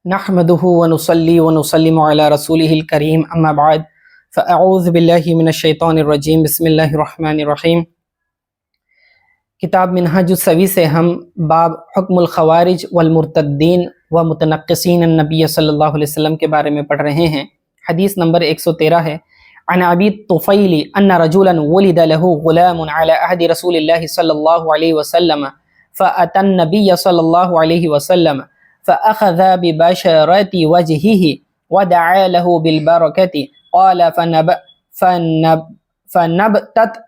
نحمده ونصلي ونسلم على رسوله الكريم اما بعد فاعوذ باللہ من الشیطان الرجیم بسم اللہ الرحمن الرحیم۔ کتاب منہاج السوی سے ہم باب حکم الخوارج والمرتدین ومتنقصین النبی صلی اللہ علیہ وسلم کے بارے میں پڑھ رہے ہیں۔ حدیث نمبر 113 ہے۔ عن ابی الطفیل ان رجلا ولد له غلام على عهد رسول اللہ صلی اللہ علیہ وسلم فأتى النبی صلی اللہ علیہ وسلم فأخذ ببشرة وجهه ودعا له بالبركة قال فنبتت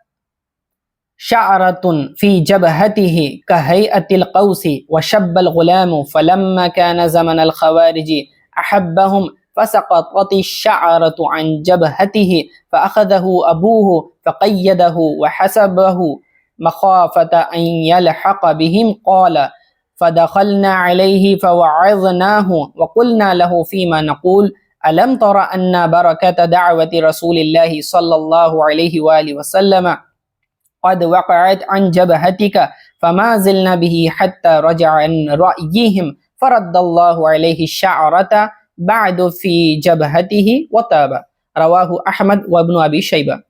شعرة في جبهته كهيئة القوس وشب الغلام فلما كان زمن الخوارج أحبهم فسقطت الشعرة عن جبهته فأخذه أبوه فقيده وحسبه مخافة أن يلحق بهم قال فدخلنا عليه فوعظناه وقلنا له فيما نقول ألم تر أن بركة دعوة رسول الله صلى الله عليه وآله وسلم قد وقعت عن جبهتك فما زلنا به حتى رجع عن رأيهم فرد الله عليه الشعرة بعد في جبهته وتاب۔ رواہ احمد وابن ابی شیبہ۔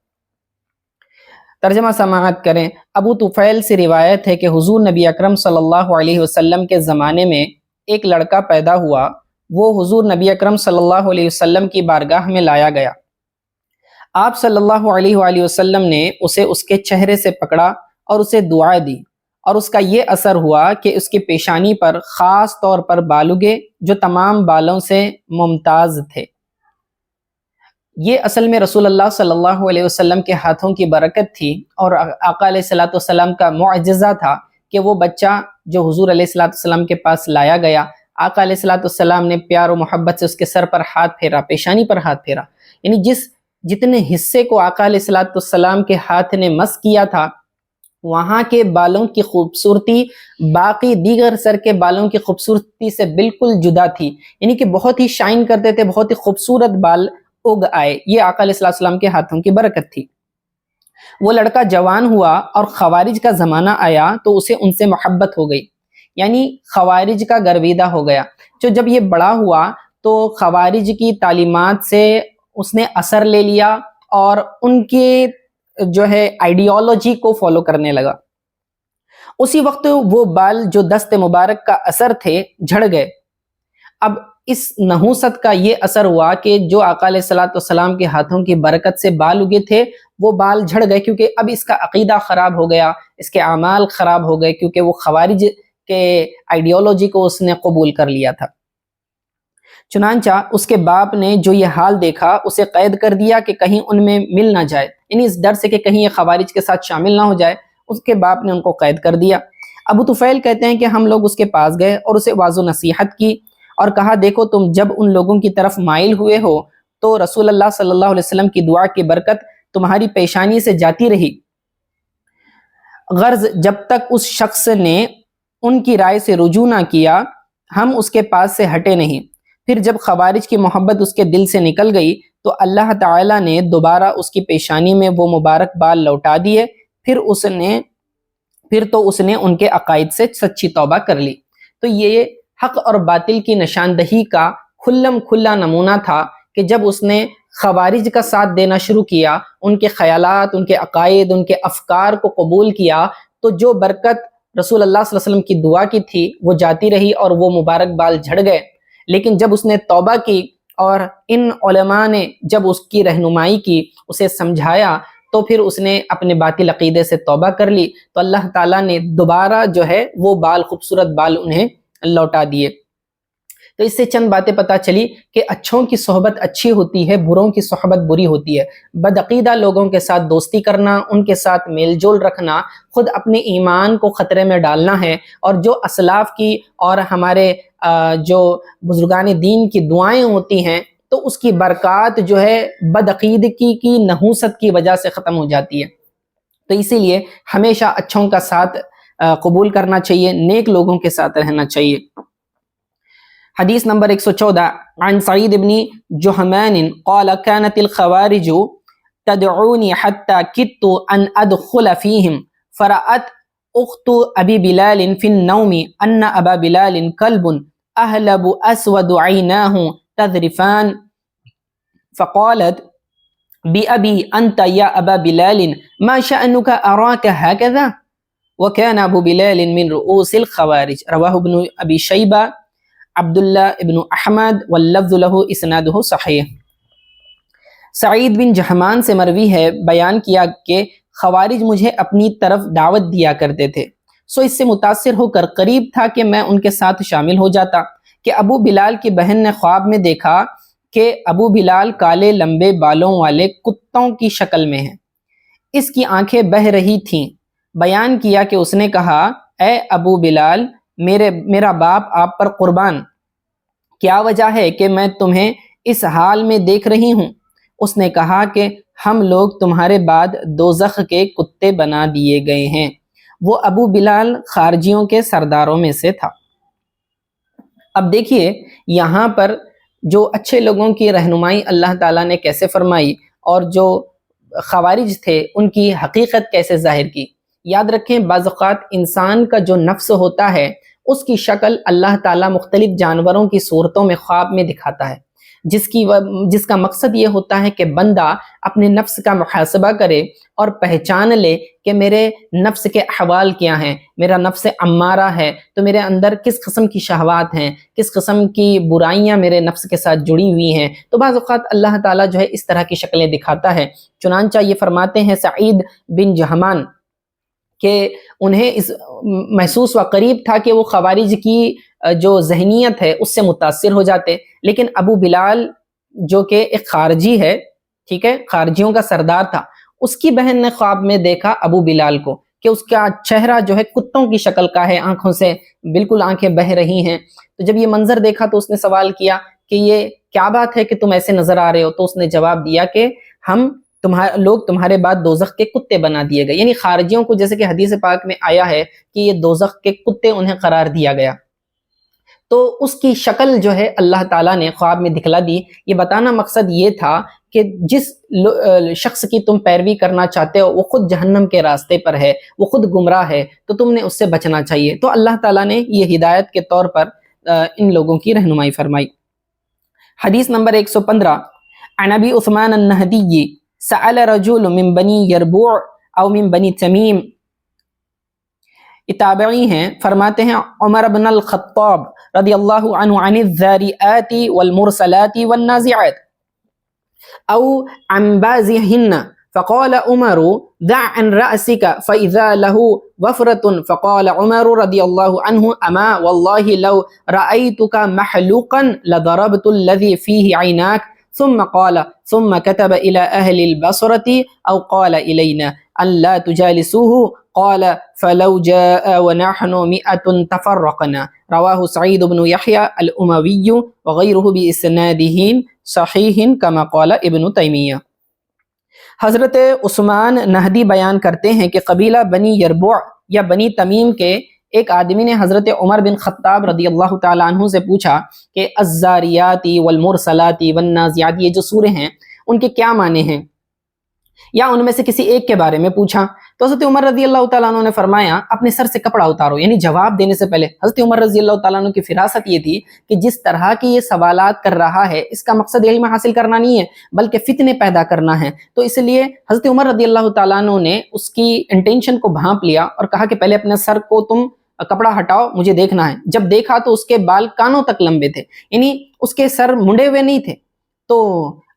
ترجمہ سماعت کریں۔ ابو طفیل سے روایت ہے کہ حضور نبی اکرم صلی اللہ علیہ وسلم کے زمانے میں ایک لڑکا پیدا ہوا، وہ حضور نبی اکرم صلی اللہ علیہ وسلم کی بارگاہ میں لایا گیا۔ آپ صلی اللہ علیہ وآلہ وسلم نے اسے اس کے چہرے سے پکڑا اور اسے دعا دی، اور اس کا یہ اثر ہوا کہ اس کی پیشانی پر خاص طور پر بال اگے جو تمام بالوں سے ممتاز تھے۔ یہ اصل میں رسول اللہ صلی اللہ علیہ وسلم کے ہاتھوں کی برکت تھی، اور آقا علیہ الصلوۃ والسلام کا معجزہ تھا کہ وہ بچہ جو حضور علیہ الصلوۃ والسلام کے پاس لایا گیا، آقا علیہ الصلوۃ والسلام نے پیار و محبت سے اس کے سر پر ہاتھ پھیرا، پیشانی پر ہاتھ پھیرا، یعنی جتنے حصے کو آقا علیہ الصلوۃ والسلام کے ہاتھ نے مس کیا تھا، وہاں کے بالوں کی خوبصورتی باقی دیگر سر کے بالوں کی خوبصورتی سے بالکل جدا تھی، یعنی کہ بہت ہی شائن کرتے تھے، بہت ہی خوبصورت بال اگ آئے۔ یہ آقا علیہ السلام کے ہاتھوں کی برکت تھی۔ وہ لڑکا جوان ہوا اور خوارج کا زمانہ آیا تو اسے ان سے محبت ہو گئی، یعنی خوارج کا گرویدہ ہو گیا۔ جب یہ بڑا ہوا تو خوارج کی تعلیمات سے اس نے اثر لے لیا اور ان کی آئیڈیالوجی کو فالو کرنے لگا۔ اسی وقت وہ بال جو دست مبارک کا اثر تھے جھڑ گئے۔ اب اس نحوست کا یہ اثر ہوا کہ جو آقا علیہ الصلوۃ والسلام کے ہاتھوں کی برکت سے بال اگے تھے وہ بال جھڑ گئے، کیونکہ اب اس کا عقیدہ خراب ہو گیا، اس کے اعمال خراب ہو گئے، کیونکہ وہ خوارج کے آئیڈیالوجی کو اس نے قبول کر لیا تھا۔ چنانچہ اس کے باپ نے جو یہ حال دیکھا اسے قید کر دیا کہ کہیں ان میں مل نہ جائے، یعنی اس ڈر سے کہ کہیں یہ خوارج کے ساتھ شامل نہ ہو جائے، اس کے باپ نے ان کو قید کر دیا۔ ابو طفیل کہتے ہیں کہ ہم لوگ اس کے پاس گئے اور اسے واضح نصیحت کی اور کہا، دیکھو تم جب ان لوگوں کی طرف مائل ہوئے ہو تو رسول اللہ صلی اللہ علیہ وسلم کی دعا کی برکت تمہاری پیشانی سے جاتی رہی، غرض جب تک اس شخص نے ان کی رائے سے رجوع نہ کیا ہم اس کے پاس سے ہٹے نہیں۔ پھر جب خوارج کی محبت اس کے دل سے نکل گئی تو اللہ تعالیٰ نے دوبارہ اس کی پیشانی میں وہ مبارک بال لوٹا دیے، پھر تو اس نے ان کے عقائد سے سچی توبہ کر لی۔ تو یہ حق اور باطل کی نشاندہی کا کھلم کھلا نمونہ تھا کہ جب اس نے خوارج کا ساتھ دینا شروع کیا، ان کے خیالات، ان کے عقائد، ان کے افکار کو قبول کیا، تو جو برکت رسول اللہ صلی اللہ علیہ وسلم کی دعا کی تھی وہ جاتی رہی اور وہ مبارک بال جھڑ گئے۔ لیکن جب اس نے توبہ کی اور ان علماء نے جب اس کی رہنمائی کی، اسے سمجھایا، تو پھر اس نے اپنے باطل عقیدے سے توبہ کر لی، تو اللہ تعالیٰ نے دوبارہ وہ بال، خوبصورت بال انہیں لوٹا دیے۔ تو اس سے چند باتیں پتہ چلی کہ اچھوں کی صحبت اچھی ہوتی ہے، بروں کی صحبت بری ہوتی ہے۔ بدعقیدہ لوگوں کے ساتھ دوستی کرنا، ان کے ساتھ میل جول رکھنا خود اپنے ایمان کو خطرے میں ڈالنا ہے، اور جو اسلاف کی اور ہمارے جو بزرگان دین کی دعائیں ہوتی ہیں تو اس کی برکات بدعقیدگی کی نحوست کی وجہ سے ختم ہو جاتی ہے۔ تو اسی لیے ہمیشہ اچھوں کا ساتھ قبول کرنا چاہیے، نیک لوگوں کے ساتھ رہنا چاہیے۔ حدیث نمبر 114 عن سعید بن جہمان قال كانت الخوارج تدعوني حتى كدت ان ادخل فيهم فرأت اخت ابی بلال فی النوم ان ابا بلال کلب أهلب أسود عيناه تذرفان فقالت بأبي أنت يا أبا بلال ما شأنك أراك هكذا وكان أبو بلال من رؤوس الخوارج رواه ابن أبي شيبة عبداللہ ابن احمد واللفظ له اسنادہ صحیح۔ سعید بن جہمان سے مروی ہے، بیان کیا کہ خوارج مجھے اپنی طرف دعوت دیا کرتے تھے، سو اس سے متاثر ہو کر قریب تھا کہ میں ان کے ساتھ شامل ہو جاتا کہ ابو بلال کی بہن نے خواب میں دیکھا کہ ابو بلال کالے لمبے بالوں والے کتوں کی شکل میں ہیں، اس کی آنکھیں بہہ رہی تھیں۔ بیان کیا کہ اس نے کہا اے ابو بلال میرا باپ آپ پر قربان، کیا وجہ ہے کہ میں تمہیں اس حال میں دیکھ رہی ہوں؟ اس نے کہا کہ ہم لوگ تمہارے بعد دوزخ کے کتے بنا دیے گئے ہیں۔ وہ ابو بلال خارجیوں کے سرداروں میں سے تھا۔ اب دیکھیے یہاں پر جو اچھے لوگوں کی رہنمائی اللہ تعالیٰ نے کیسے فرمائی اور جو خوارج تھے ان کی حقیقت کیسے ظاہر کی۔ یاد رکھیں بعض اوقات انسان کا جو نفس ہوتا ہے اس کی شکل اللہ تعالیٰ مختلف جانوروں کی صورتوں میں خواب میں دکھاتا ہے، جس کا مقصد یہ ہوتا ہے کہ بندہ اپنے نفس کا محاسبہ کرے اور پہچان لے کہ میرے نفس کے احوال کیا ہیں، میرا نفس امارہ ہے تو میرے اندر کس قسم کی شہوات ہیں، کس قسم کی برائیاں میرے نفس کے ساتھ جڑی ہوئی ہیں۔ تو بعض اوقات اللہ تعالیٰ جو ہے اس طرح کی شکلیں دکھاتا ہے۔ چنانچہ یہ فرماتے ہیں سعید بن جہمان کہ انہیں اس محسوس و قریب تھا کہ وہ خوارج کی جو ذہنیت ہے اس سے متاثر ہو جاتے، لیکن ابو بلال جو کہ ایک خارجی ہے، ٹھیک ہے، خارجیوں کا سردار تھا، اس کی بہن نے خواب میں دیکھا ابو بلال کو کہ اس کا چہرہ جو ہے کتوں کی شکل کا ہے، آنکھوں سے بالکل آنکھیں بہہ رہی ہیں۔ تو جب یہ منظر دیکھا تو اس نے سوال کیا کہ یہ کیا بات ہے کہ تم ایسے نظر آ رہے ہو؟ تو اس نے جواب دیا کہ لوگ تمہارے بعد دوزخ کے کتے بنا دیے گئے، یعنی خارجیوں کو جیسے کہ حدیث پاک میں آیا ہے کہ یہ دوزخ کے کتے انہیں قرار دیا گیا۔ تو اس کی شکل جو ہے اللہ تعالیٰ نے خواب میں دکھلا دی۔ یہ بتانا مقصد یہ تھا کہ جس شخص کی تم پیروی کرنا چاہتے ہو وہ خود جہنم کے راستے پر ہے، وہ خود گمراہ ہے، تو تم نے اس سے بچنا چاہیے۔ تو اللہ تعالیٰ نے یہ ہدایت کے طور پر ان لوگوں کی رہنمائی فرمائی۔ حدیث نمبر 115 عن ابی عثمان النہدی سأل رجل من بنی یربوع او من بنی تمیم، تابعی ہیں، فرماتے ہیں عمر بن الخطاب رضی اللہ عنہ عن الذاریات والمرسلات والنازعات او عن بعضهن فقال عمر دع عن رأسك فإذا له وفرة فقال عمر رضي الله عنه أما والله لو رأيتك محلوقا لضربت الذي فيه عيناك ثم قال ثم كتب إلى أهل البصرة أو قال إلينا أن لا تجالسوه قال فلو جاء ونحن 100 تفرقنا رواه سعيد بن يحيى الأموي وغيره بإسناده صحيح كما قال ابن تیمیہ۔ حضرت عثمان نہدی بیان کرتے ہیں کہ قبیلہ بنی یربوع یا بنی تمیم کے ایک آدمی نے حضرت عمر بن خطاب رضی اللہ تعالیٰ عنہ سے پوچھا کہ الزاریات والمرسلات والنازعات یہ جو سورے ہیں ان کے کیا معنی ہیں، یا ان میں سے کسی ایک کے بارے میں پوچھا۔ تو حضرت عمر رضی اللہ تعالیٰ عنہ نے فرمایا اپنے سر سے کپڑا اتارو، یعنی جواب دینے سے پہلے حضرت عمر رضی اللہ تعالیٰ عنہ کی فراست یہ تھی کہ جس طرح کی یہ سوالات کر رہا ہے اس کا مقصد علم حاصل کرنا نہیں ہے بلکہ فتنے پیدا کرنا ہے، تو اس لیے حضرت عمر رضی اللہ تعالیٰ عنہ نے اس کی انٹینشن کو بھانپ لیا اور کہا کہ پہلے اپنے سر کو تم کپڑا ہٹاؤ، مجھے دیکھنا ہے۔ جب دیکھا تو اس کے بال کانوں تک لمبے تھے، یعنی اس کے سر منڈے ہوئے نہیں تھے، تو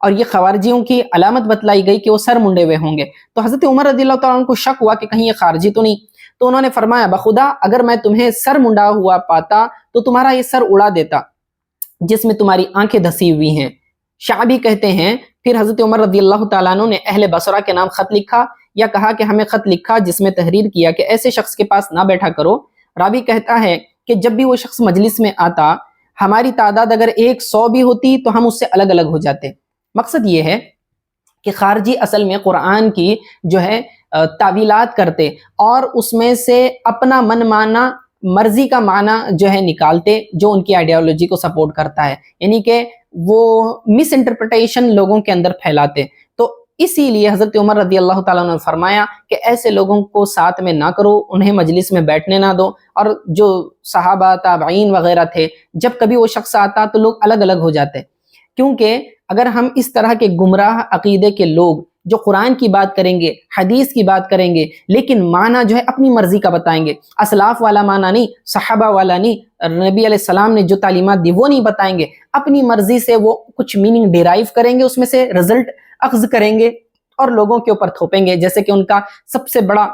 اور یہ خوارجیوں کی علامت بتلائی گئی کہ وہ سر منڈے ہوئے ہوں گے۔ تو حضرت عمر رضی اللہ تعالیٰ عنہ کو شک ہوا کہ کہیں یہ خارجی تو نہیں، تو انہوں نے فرمایا بخدا اگر میں تمہیں سر منڈا ہوا پاتا تو تمہارا یہ سر اڑا دیتا جس میں تمہاری آنکھیں دھسی ہوئی ہیں۔ شعبی کہتے ہیں پھر حضرت عمر رضی اللہ تعالیٰ عنہ نے اہل بصرہ کے نام خط لکھا یا کہا کہ ہمیں خط لکھا جس میں تحریر کیا کہ ایسے شخص کے پاس نہ بیٹھا کرو۔ راوی کہتا ہے کہ جب بھی وہ شخص مجلس میں آتا ہماری تعداد اگر 100 بھی ہوتی تو ہم اس سے الگ الگ ہو جاتے۔ مقصد یہ ہے کہ خارجی اصل میں قرآن کی جو ہے تعویلات کرتے اور اس میں سے اپنا من مانا مرضی کا معنی جو ہے نکالتے جو ان کی آئیڈیالوجی کو سپورٹ کرتا ہے، یعنی کہ وہ مس انٹرپریٹیشن لوگوں کے اندر پھیلاتے۔ تو اسی لیے حضرت عمر رضی اللہ تعالیٰ عنہ نے فرمایا کہ ایسے لوگوں کو ساتھ میں نہ کرو، انہیں مجلس میں بیٹھنے نہ دو. اور جو صحابہ تابعین وغیرہ تھے، جب کبھی وہ شخص آتا تو لوگ الگ الگ ہو جاتے، کیونکہ اگر ہم اس طرح کے گمراہ عقیدے کے لوگ جو قرآن کی بات کریں گے، حدیث کی بات کریں گے، لیکن معنی جو ہے اپنی مرضی کا بتائیں گے، اسلاف والا معنی نہیں، صحابہ والا نہیں، نبی علیہ السلام نے جو تعلیمات دی وہ نہیں بتائیں گے، اپنی مرضی سے وہ کچھ میننگ ڈیرائیو کریں گے، اس میں سے رزلٹ اخذ کریں گے اور لوگوں کے اوپر تھوپیں گے. جیسے کہ ان کا سب سے بڑا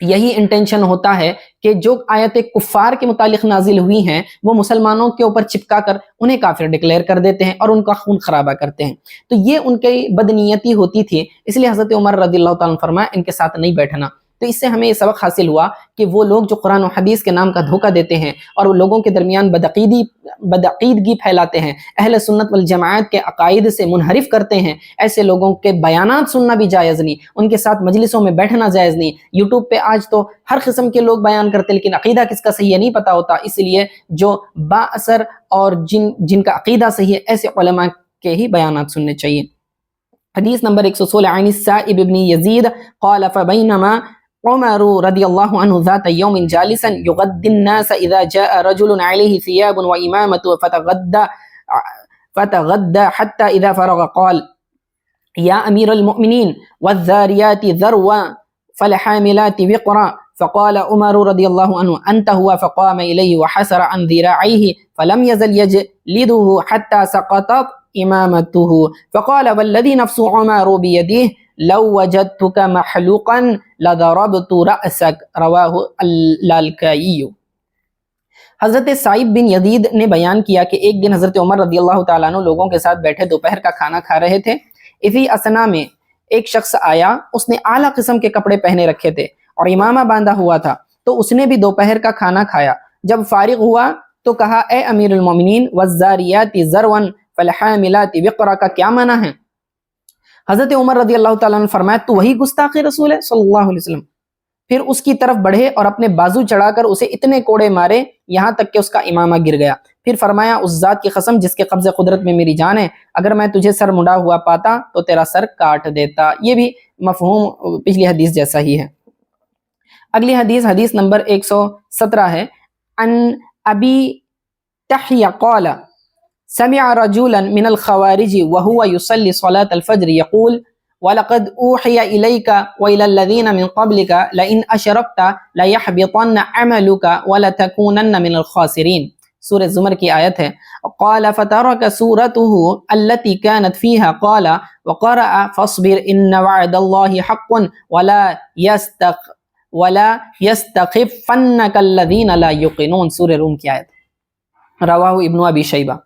یہی انٹینشن ہوتا ہے کہ جو آیتیں کفار کے متعلق نازل ہوئی ہیں وہ مسلمانوں کے اوپر چپکا کر انہیں کافر ڈکلیئر کر دیتے ہیں اور ان کا خون خرابہ کرتے ہیں. تو یہ ان کی بدنیتی ہوتی تھی، اس لیے حضرت عمر رضی اللہ تعالیٰ عنہ فرمایا ان کے ساتھ نہیں بیٹھنا. تو اس سے ہمیں یہ سبق حاصل ہوا کہ وہ لوگ جو قرآن و حدیث کے نام کا دھوکہ دیتے ہیں اور وہ لوگوں کے درمیان بدعقیدگی پھیلاتے ہیں، اہل سنت والجماعت کے عقائد سے منحرف کرتے ہیں، ایسے لوگوں کے بیانات سننا بھی جائز نہیں، ان کے ساتھ مجلسوں میں بیٹھنا جائز نہیں. یوٹیوب پہ آج تو ہر قسم کے لوگ بیان کرتے ہیں، لیکن عقیدہ کس کا صحیح ہے نہیں پتہ ہوتا. اس لیے جو با اثر اور جن کا عقیدہ صحیح ہے ایسے علماء کے ہی بیانات سننے چاہیے. حدیث نمبر 116 عن السائب بن یزید قال فبینما عمر رضی اللہ عنہ ذات یوم جالسا یغدی الناس اذا جاء رجل علیہ ثیاب وامامۃ فتغدى حتى اذا فرغ قال یا امیر المؤمنین والذاریات ذروا فالحاملات وقرا فقال عمر رضی اللہ عنہ انت هو فقام الیہ وحسر عن ذراعیہ فلم يزل یجلده حتى سقطت امامته فقال والذی نفس عمر بیدیہ لو وجدتك محلوقا لضربت رأسك رواہ اللالکائی. حضرت سائب بن یزید نے بیان کیا کہ ایک دن حضرت عمر رضی اللہ تعالیٰ عنہ لوگوں کے ساتھ بیٹھے دوپہر کا کھانا کھا رہے تھے. اسی اسنا میں ایک شخص آیا، اس نے اعلیٰ قسم کے کپڑے پہنے رکھے تھے اور امامہ باندھا ہوا تھا، تو اس نے بھی دوپہر کا کھانا کھایا. جب فارغ ہوا تو کہا اے امیر المومنین والذاریات ذروا فالحاملات وقرا کا کیا معنی ہے؟ حضرت عمر رضی اللہ تعالیٰ عنہ فرمایا تو وہی گستاخ رسول ہے صلی اللہ علیہ وسلم. پھر اس کی طرف بڑھے اور اپنے بازو چڑھا کر اسے اتنے کوڑے مارے یہاں تک کہ اس کا امامہ گر گیا. پھر فرمایا اس ذات کی قسم جس کے قبض قدرت میں میری جان ہے، اگر میں تجھے سر مڑا ہوا پاتا تو تیرا سر کاٹ دیتا. یہ بھی مفہوم پچھلی حدیث جیسا ہی ہے. اگلی حدیث حدیث نمبر 117 ہے. ان ابی تحیہ قال سمع رجولا من الخوارج وهو يصلي صلاة الفجر يقول وَلَقَدْ أُوحِيَ إِلَيْكَ وَإِلَى الَّذِينَ مِنْ قَبْلِكَ لَئِنْ أَشْرَكْتَ لَيَحْبِطَنَّ عَمَلُكَ وَلَتَكُونَنَّ مِنَ الْخَاسِرِينَ. سورہ زمر کی آیت ہے. قال فترك سورته التي كانت فيها قال وقرأ فاصبر إن وعد الله حق ولا يستخفنك الذين لا يوقنون. سورہ روم کی آیت. رواہ ابن ابی شیبہ.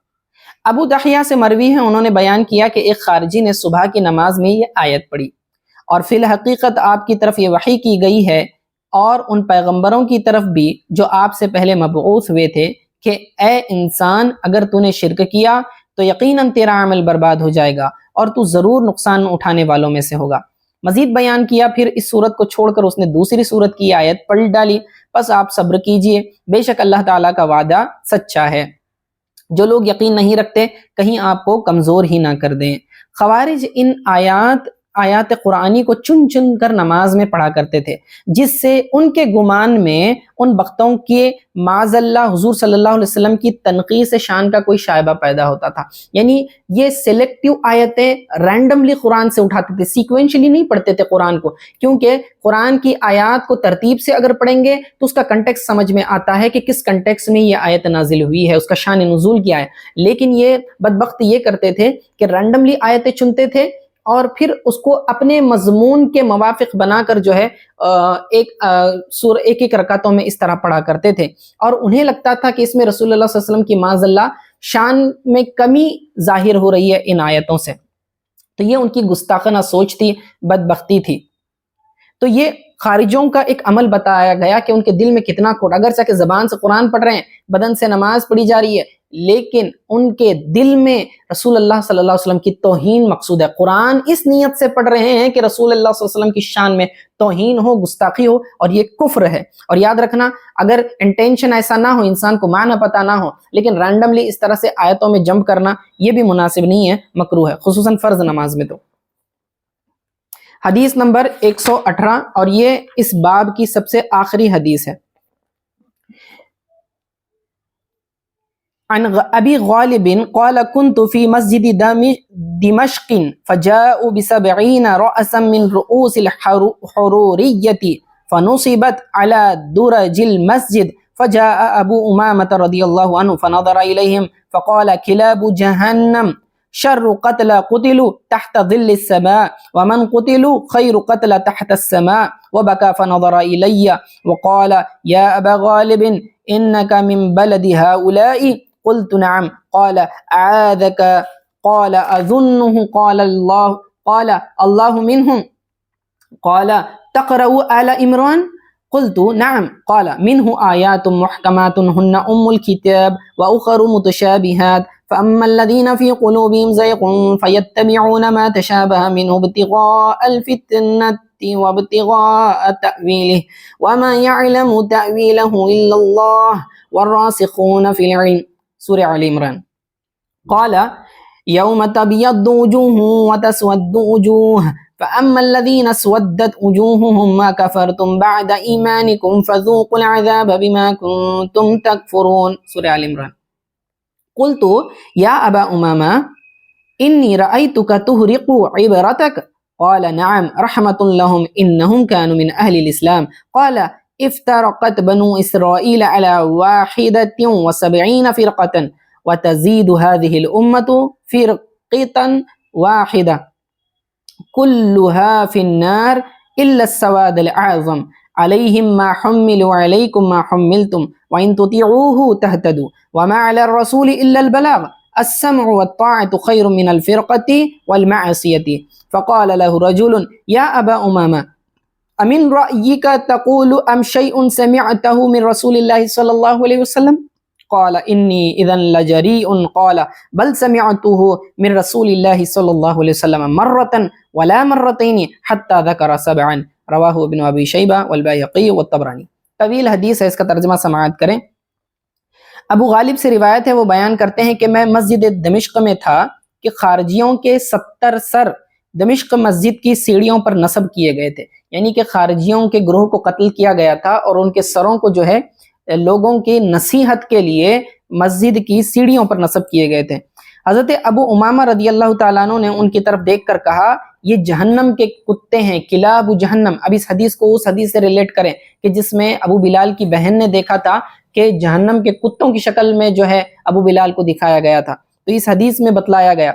ابو دحیہ سے مروی ہے، انہوں نے بیان کیا کہ ایک خارجی نے صبح کی نماز میں یہ آیت پڑھی اور فی الحقیقت آپ کی طرف یہ وحی کی گئی ہے اور ان پیغمبروں کی طرف بھی جو آپ سے پہلے مبعوث ہوئے تھے کہ اے انسان اگر تو نے شرک کیا تو یقیناً تیرا عمل برباد ہو جائے گا اور تو ضرور نقصان اٹھانے والوں میں سے ہوگا. مزید بیان کیا پھر اس صورت کو چھوڑ کر اس نے دوسری صورت کی آیت پڑھ ڈالی. بس آپ صبر کیجئے، بے شک اللہ تعالیٰ کا وعدہ سچا ہے. جو لوگ یقین نہیں رکھتے کہیں آپ کو کمزور ہی نہ کر دیں. خوارج ان آیات قرآنی کو چن چن کر نماز میں پڑھا کرتے تھے، جس سے ان کے گمان میں ان بختوں کے معاذ اللہ حضور صلی اللہ علیہ وسلم کی تنقیص شان کا کوئی شائبہ پیدا ہوتا تھا. یعنی یہ سلیکٹیو آیتیں رینڈملی قرآن سے اٹھاتے تھے، سیکوینشلی نہیں پڑھتے تھے قرآن کو، کیونکہ قرآن کی آیات کو ترتیب سے اگر پڑھیں گے تو اس کا کنٹیکس سمجھ میں آتا ہے کہ کس کنٹیکس میں یہ آیت نازل ہوئی ہے، اس کا شان نزول کیا ہے. لیکن یہ بدبخت یہ کرتے تھے کہ رینڈملی آیتیں چنتے تھے اور پھر اس کو اپنے مضمون کے موافق بنا کر جو ہے ایک رکعتوں میں اس طرح پڑھا کرتے تھے، اور انہیں لگتا تھا کہ اس میں رسول اللہ صلی اللہ علیہ وسلم کی معاذ اللہ شان میں کمی ظاہر ہو رہی ہے ان آیتوں سے. تو یہ ان کی گستاخانہ سوچ تھی، بدبختی تھی. تو یہ خارجوں کا ایک عمل بتایا گیا کہ ان کے دل میں کتنا کھوٹ، اگرچہ کہ زبان سے قرآن پڑھ رہے ہیں، بدن سے نماز پڑھی جا رہی ہے، لیکن ان کے دل میں رسول اللہ صلی اللہ علیہ وسلم کی توہین مقصود ہے. قرآن اس نیت سے پڑھ رہے ہیں کہ رسول اللہ صلی اللہ علیہ وسلم کی شان میں توہین ہو، گستاخی ہو، اور یہ کفر ہے. اور یاد رکھنا اگر انٹینشن ایسا نہ ہو، انسان کو معنی پتہ نہ ہو، لیکن رینڈملی اس طرح سے آیتوں میں جمپ کرنا یہ بھی مناسب نہیں ہے، مکروہ ہے، خصوصاً فرض نماز میں. تو حدیث نمبر 118 اور یہ اس باب کی سب سے آخری حدیث ہے۔ عن ابی غالب قال كنت في مسجد دمشق فجاءوا ب70 رأسا من رؤوس الحرورية فنصبت على درج المسجد فجاء ابو امامة رضي الله عنه فنظر إليهم فقال كلاب جهنم شر قتل قتلوا تحت ظل السماء ومن قتلوا خير قتل تحت السماء وبكى فنظر إلي وقال يا أبا غالب إنك من بلد هؤلاء قلت نعم قال أعاذك قال أظنه قال الله منهم قال تقرأ آل عمران قلت نعم قال منه آيات محكمات هن أم الكتاب وأخر متشابهات فأما الذين في قلوبهم زيغ فيتبعون ما تشابه منه ابتغاء الفتنة وابتغاء تأويله وما يعلم تأويله إلا الله والراسخون في العلم سورة آل عمران قال يوم تبيض وجوه وتسود وجوه فأما الذين اسودت وجوههم ما كفرتم بعد إيمانكم فذوقوا العذاب بما كنتم تكفرون سورة آل عمران قلت يا أبا أمامة إني رأيتك تهرق عبرتك قال نعم رحمة لهم إنهم كانوا من أهل الإسلام قال افترقت بنو إسرائيل على 71 فرقة وتزيد هذه الأمة فرقة واحدة كلها في النار إلا السواد الأعظم عليهم ما حملوا وعليكم ما حملتم وإن تطيعوه تهتدوا وما على الرسول إلا البلاغ السمع والطاعة خير من الفرقة والمعصية فقال له رجل يا أبا أمامة أمن رأيك تقول أم شيء سمعته من رسول الله صلى الله عليه وسلم قال إني إذا لجريء قال بل سمعته من رسول الله صلى الله عليه وسلم مرة ولا مرتين حتى ذكر 7 رواہ ابن ابی شیبہ والبیہقی والطبرانی۔ طویل حدیث ہے، اس کا ترجمہ سماعت کریں۔ ابو غالب سے روایت ہے، وہ بیان کرتے ہیں کہ میں مسجد دمشق میں تھا کہ خارجیوں کے 70 سر دمشق مسجد کی سیڑھیوں پر نصب کیے گئے تھے، یعنی کہ خارجیوں کے گروہ کو قتل کیا گیا تھا اور ان کے سروں کو جو ہے لوگوں کی نصیحت کے لیے مسجد کی سیڑھیوں پر نصب کیے گئے تھے۔ حضرت ابو امامہ رضی اللہ تعالیٰ عنہ نے ان کی طرف دیکھ کر کہا یہ جہنم کے کتے ہیں، کلاب جہنم۔ اب اس حدیث کو اس حدیث سے ریلیٹ کریں کہ جس میں ابو بلال کی بہن نے دیکھا تھا کہ جہنم کے کتوں کی شکل میں جو ہے ابو بلال کو دکھایا گیا تھا، تو اس حدیث میں بتلایا گیا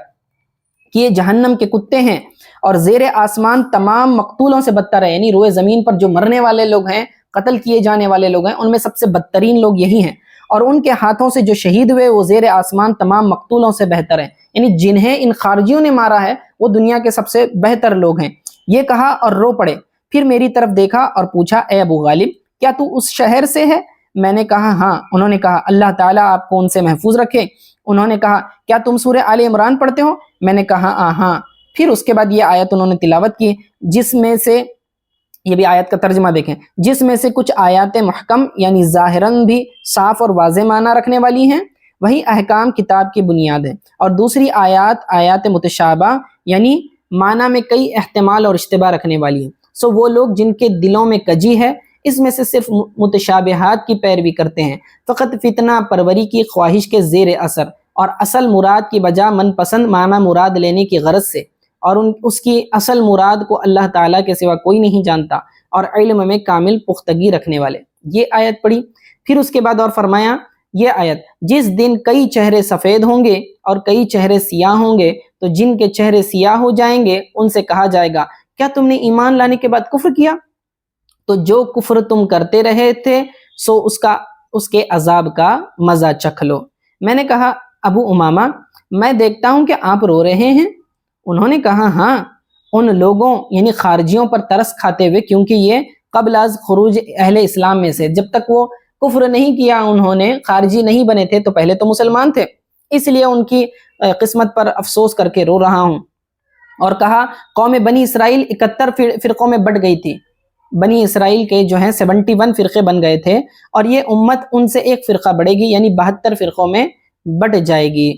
کہ یہ جہنم کے کتے ہیں اور زیر آسمان تمام مقتولوں سے بدتر ہے، یعنی روئے زمین پر جو مرنے والے لوگ ہیں، قتل کیے جانے والے لوگ ہیں، ان میں سب سے بدترین لوگ یہی ہیں، اور ان کے ہاتھوں سے جو شہید ہوئے وہ زیر آسمان تمام مقتولوں سے بہتر ہیں، یعنی جنہیں ان خارجیوں نے مارا ہے وہ دنیا کے سب سے بہتر لوگ ہیں۔ یہ کہا اور رو پڑے، پھر میری طرف دیکھا اور پوچھا اے ابو غالب کیا تو اس شہر سے ہے؟ میں نے کہا ہاں۔ انہوں نے کہا اللہ تعالیٰ آپ کو ان سے محفوظ رکھے۔ انہوں نے کہا کیا تم سورہ آل عمران پڑھتے ہو؟ میں نے کہا ہاں۔ پھر اس کے بعد یہ آیت انہوں نے تلاوت کی، جس میں سے یہ بھی آیت کا ترجمہ دیکھیں، جس میں سے کچھ آیات محکم یعنی ظاہراً بھی صاف اور واضح معنی رکھنے والی ہیں، وہی احکام کتاب کی بنیاد ہے، اور دوسری آیات متشابہ یعنی معنی میں کئی احتمال اور اشتباہ رکھنے والی ہیں۔ سو وہ لوگ جن کے دلوں میں کجی ہے اس میں سے صرف متشابہات کی پیروی کرتے ہیں، فقط فتنہ پروری کی خواہش کے زیر اثر، اور اصل مراد کی بجا من پسند معنی مراد لینے کی غرض سے، اور اس کی اصل مراد کو اللہ تعالیٰ کے سوا کوئی نہیں جانتا، اور علم میں کامل پختگی رکھنے والے۔ یہ آیت پڑھی، پھر اس کے بعد اور فرمایا یہ آیت جس دن کئی چہرے سفید ہوں گے اور کئی چہرے سیاہ ہوں گے، تو جن کے چہرے سیاہ ہو جائیں گے ان سے کہا جائے گا کیا تم نے ایمان لانے کے بعد کفر کیا؟ تو جو کفر تم کرتے رہے تھے سو اس کے عذاب کا مزہ چکھ لو۔ میں نے کہا ابو امامہ میں دیکھتا ہوں کہ آپ رو رہے ہیں۔ انہوں نے کہا ہاں، ان لوگوں یعنی خارجیوں پر ترس کھاتے ہوئے، کیونکہ یہ قبل از خروج اہل اسلام میں سے، جب تک وہ کفر نہیں کیا، انہوں نے خارجی نہیں بنے تھے تو پہلے تو مسلمان تھے، اس لیے ان کی قسمت پر افسوس کر کے رو رہا ہوں۔ اور کہا قوم بنی اسرائیل 71 فرقوں میں بٹ گئی تھی، بنی اسرائیل کے جو ہیں 71 فرقے بن گئے تھے، اور یہ امت ان سے ایک فرقہ بڑھے گی یعنی 72 فرقوں میں بٹ جائے گی۔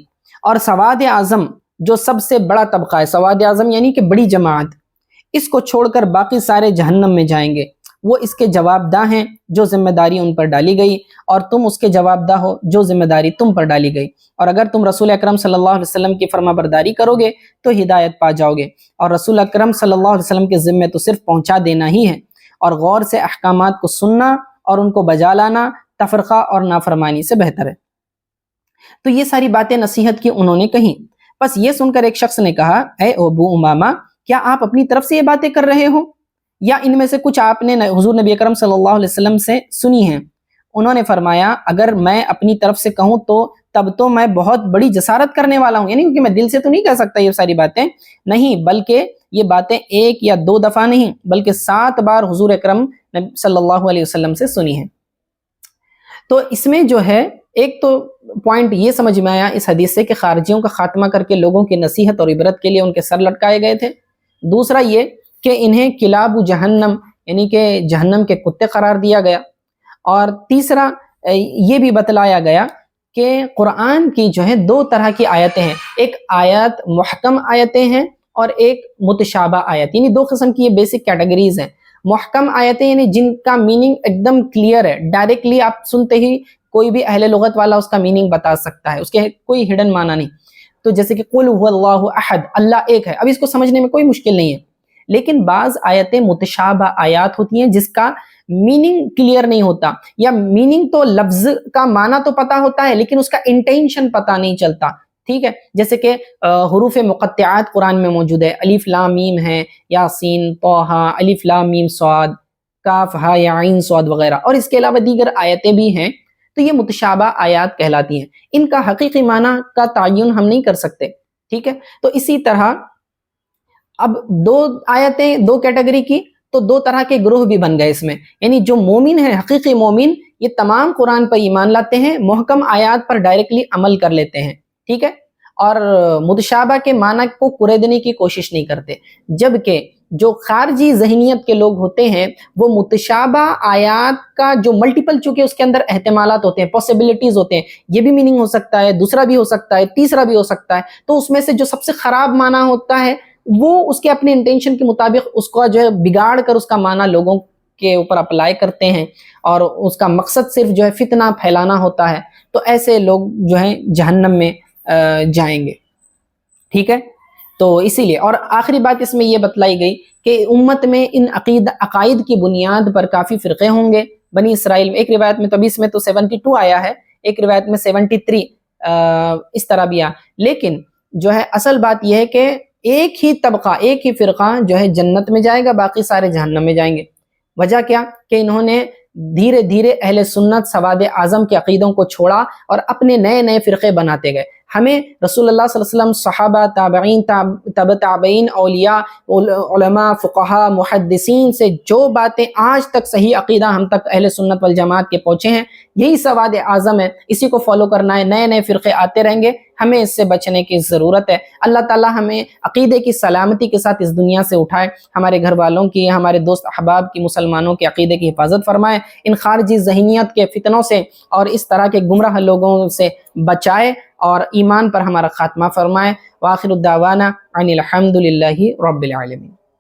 اور سواد اعظم جو سب سے بڑا طبقہ ہے، سواد اعظم یعنی کہ بڑی جماعت، اس کو چھوڑ کر باقی سارے جہنم میں جائیں گے۔ وہ اس کے جواب دہ ہیں جو ذمہ داری ان پر ڈالی گئی، اور تم اس کے جواب دہ ہو جو ذمہ داری تم پر ڈالی گئی، اور اگر تم رسول اکرم صلی اللہ علیہ وسلم کی فرما برداری کرو گے تو ہدایت پا جاؤ گے، اور رسول اکرم صلی اللہ علیہ وسلم کے ذمے تو صرف پہنچا دینا ہی ہے، اور غور سے احکامات کو سننا اور ان کو بجا لانا تفرقہ اور نافرمانی سے بہتر ہے۔ تو یہ ساری باتیں نصیحت کی انہوں نے کہیں۔ بس یہ سن کر ایک شخص نے کہا، اے ابو امامہ، کیا آپ اپنی طرف سے یہ باتیں کر رہے ہو، یا ان میں سے کچھ آپ نے حضور نبی اکرم صلی اللہ علیہ وسلم سے سنی ہیں؟ انہوں نے فرمایا، اگر میں اپنی طرف سے کہوں تو تب تو میں بہت بڑی جسارت کرنے والا ہوں، یعنی کہ میں دل سے تو نہیں کہہ سکتا یہ ساری باتیں، نہیں، بلکہ یہ باتیں ایک یا دو دفعہ نہیں بلکہ 7 بار حضور اکرم صلی اللہ علیہ وسلم سے سنی ہیں۔ تو اس میں جو ہے ایک تو پوائنٹ یہ سمجھ میں آیا اس حدیث سے کہ خارجیوں کا خاتمہ کر کے لوگوں کی نصیحت اور عبرت کے لیے ان کے سر لٹکائے گئے تھے۔ دوسرا یہ کہ انہیں کلاب جہنم یعنی کہ جہنم کے کتے قرار دیا گیا، اور تیسرا یہ بھی بتلایا گیا کہ قرآن کی جو ہے 2 طرح کی آیتیں ہیں، ایک آیت محکم آیتیں ہیں اور ایک متشابہ آیت، یعنی 2 قسم کی یہ بیسک کیٹیگریز ہیں۔ محکم آیتیں یعنی جن کا میننگ ایک دم کلیئر ہے، ڈائریکٹلی آپ سنتے ہی کوئی بھی اہل لغت والا اس کا میننگ بتا سکتا ہے، اس کے کوئی ہڈن معنی نہیں۔ تو جیسے کہ قل هو اللہ احد، اللہ ایک ہے، اب اس کو سمجھنے میں کوئی مشکل نہیں ہے۔ لیکن بعض آیتیں متشابہ آیات ہوتی ہیں جس کا میننگ کلیئر نہیں ہوتا، یا میننگ تو لفظ کا معنی تو پتا ہوتا ہے لیکن اس کا انٹینشن پتا نہیں چلتا، ٹھیک ہے؟ جیسے کہ حروف مقطعات قرآن میں موجود ہے، الف لام میم ہے، یاسین، طٰہٰ، الف لام میم صاد، کاف ہا یا عین صاد وغیرہ، اور اس کے علاوہ دیگر آیتیں بھی ہیں، تو یہ متشابہ آیات کہلاتی ہیں۔ ان کا حقیقی معنی کا تعین ہم نہیں کر سکتے، ٹھیک ہے؟ تو اسی طرح اب 2 آیتیں 2 کیٹیگری کی، تو 2 طرح کے گروہ بھی بن گئے اس میں، یعنی جو مومن ہیں، حقیقی مومن، یہ تمام قرآن پر ایمان لاتے ہیں، محکم آیات پر ڈائریکٹلی عمل کر لیتے ہیں، ٹھیک ہے، اور متشابہ کے معنی کو کریدنے کی کوشش نہیں کرتے، جبکہ جو خارجی ذہنیت کے لوگ ہوتے ہیں وہ متشابہ آیات کا جو ملٹیپل، چونکہ اس کے اندر احتمالات ہوتے ہیں، پاسبلٹیز ہوتے ہیں، یہ بھی میننگ ہو سکتا ہے، دوسرا بھی ہو سکتا ہے، تیسرا بھی ہو سکتا ہے، تو اس میں سے جو سب سے خراب معنی ہوتا ہے وہ اس کے اپنے انٹینشن کے مطابق اس کو جو ہے بگاڑ کر اس کا معنی لوگوں کے اوپر اپلائی کرتے ہیں، اور اس کا مقصد صرف جو ہے فتنہ پھیلانا ہوتا ہے، تو ایسے لوگ جو ہیں جہنم میں جائیں گے، ٹھیک ہے؟ تو اسی لیے، اور آخری بات اس میں یہ بتلائی گئی کہ امت میں ان عقائد کی بنیاد پر کافی فرقے ہوں گے۔ بنی اسرائیل میں ایک روایت میں تو 20 میں تو 72 آیا ہے، ایک روایت میں 73 اس طرح بھی آیا، لیکن جو ہے اصل بات یہ ہے کہ ایک ہی طبقہ، ایک ہی فرقہ جو ہے جنت میں جائے گا، باقی سارے جہنم میں جائیں گے۔ وجہ کیا؟ کہ انہوں نے دھیرے دھیرے اہل سنت سواد اعظم کے عقیدوں کو چھوڑا اور اپنے نئے نئے فرقے بناتے گئے۔ ہمیں رسول اللہ صلی اللہ علیہ وسلم، صحابہ، تابعین، تبع تابعین، اولیاء، علماء، فقہاء، محدثین سے جو باتیں آج تک صحیح عقیدہ ہم تک اہل سنت والجماعت کے پہنچے ہیں، یہی سواد اعظم ہے، اسی کو فالو کرنا ہے۔ نئے نئے فرقے آتے رہیں گے، ہمیں اس سے بچنے کی ضرورت ہے۔ اللہ تعالی ہمیں عقیدے کی سلامتی کے ساتھ اس دنیا سے اٹھائے، ہمارے گھر والوں کی، ہمارے دوست احباب کی، مسلمانوں کے عقیدے کی حفاظت فرمائے، ان خارجی ذہنیت کے فتنوں سے اور اس طرح کے گمراہ لوگوں سے بچائے، اور ایمان پر ہمارا خاتمہ فرمائے۔ وآخر الدعوانا ان الحمد للہ رب العالمین۔